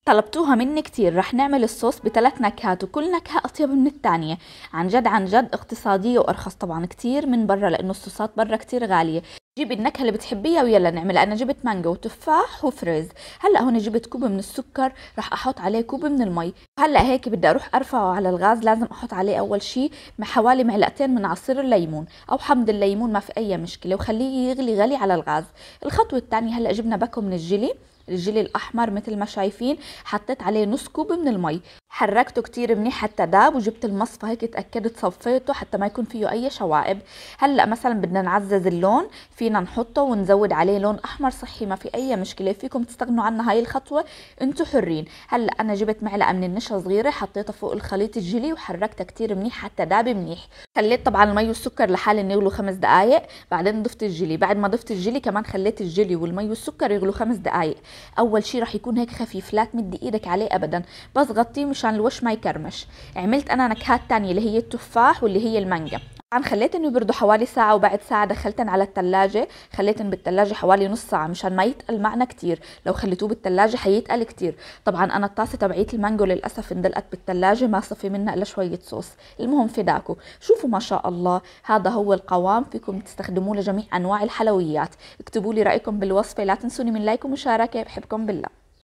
طلبتوها مني كتير. رح نعمل الصوص بثلاث نكهات وكل نكهة أطيب من الثانية. عن جد عن جد اقتصادية وأرخص طبعا كتير من برا، لأنه الصوصات برا كتير غالية. جيبي النكهة اللي بتحبيها ويلا نعملها. أنا جبت مانجا وتفاح وفريز. هلا هون جبت كوب من السكر، رح أحط عليه كوب من المي. هلا هيك بدي أروح أرفعه على الغاز. لازم أحط عليه أول شي مع حوالي معلقتين من عصير الليمون أو حمض الليمون، ما في أي مشكلة، وخليه يغلي غلي على الغاز. الخطوة الثانية، هلا جبنا باكو من الجيلي الاحمر مثل ما شايفين. حطيت عليه نص كوب من المي، حركته كتير منيح حتى داب، وجبت المصفى هيك اتاكدت صفيته حتى ما يكون فيه اي شوائب. هلا مثلا بدنا نعزز اللون، فينا نحطه ونزود عليه لون احمر صحي، ما في اي مشكله، فيكم تستغنوا عنها هاي الخطوه، انتم حرين. هلا انا جبت معلقه من النشا صغيره حطيتها فوق الخليط الجيلي وحركتها كتير منيح حتى داب منيح. خليت طبعا المي والسكر لحالهم يغلوا 5 دقائق، بعدين ضفت الجيلي. بعد ما ضفت الجيلي كمان خليت الجيلي والمي والسكر يغلوا 5 دقائق. اول شي رح يكون هيك خفيف، لا تمدي ايدك عليه ابدا، بس غطيه مشان الوش ما يكرمش. عملت انا نكهات تانية اللي هي التفاح واللي هي المانجا. طبعا خليتهم يبردوا حوالي ساعة، وبعد ساعة دخلتن على الثلاجة. خليتن بالثلاجة حوالي نص ساعة مشان ما يتقل معنا كتير، لو خليتوه بالثلاجة حيتقل كتير. طبعا انا الطاسة تبعيت المانجو للأسف اندلقت بالثلاجة، ما صفي منها الا شوية صوص. المهم فداكو، شوفوا ما شاء الله هذا هو القوام، فيكم تستخدموه لجميع انواع الحلويات. اكتبوا لي رأيكم بالوصفة، لا تنسوني من لايك ومشاركة، بحبكم بالله.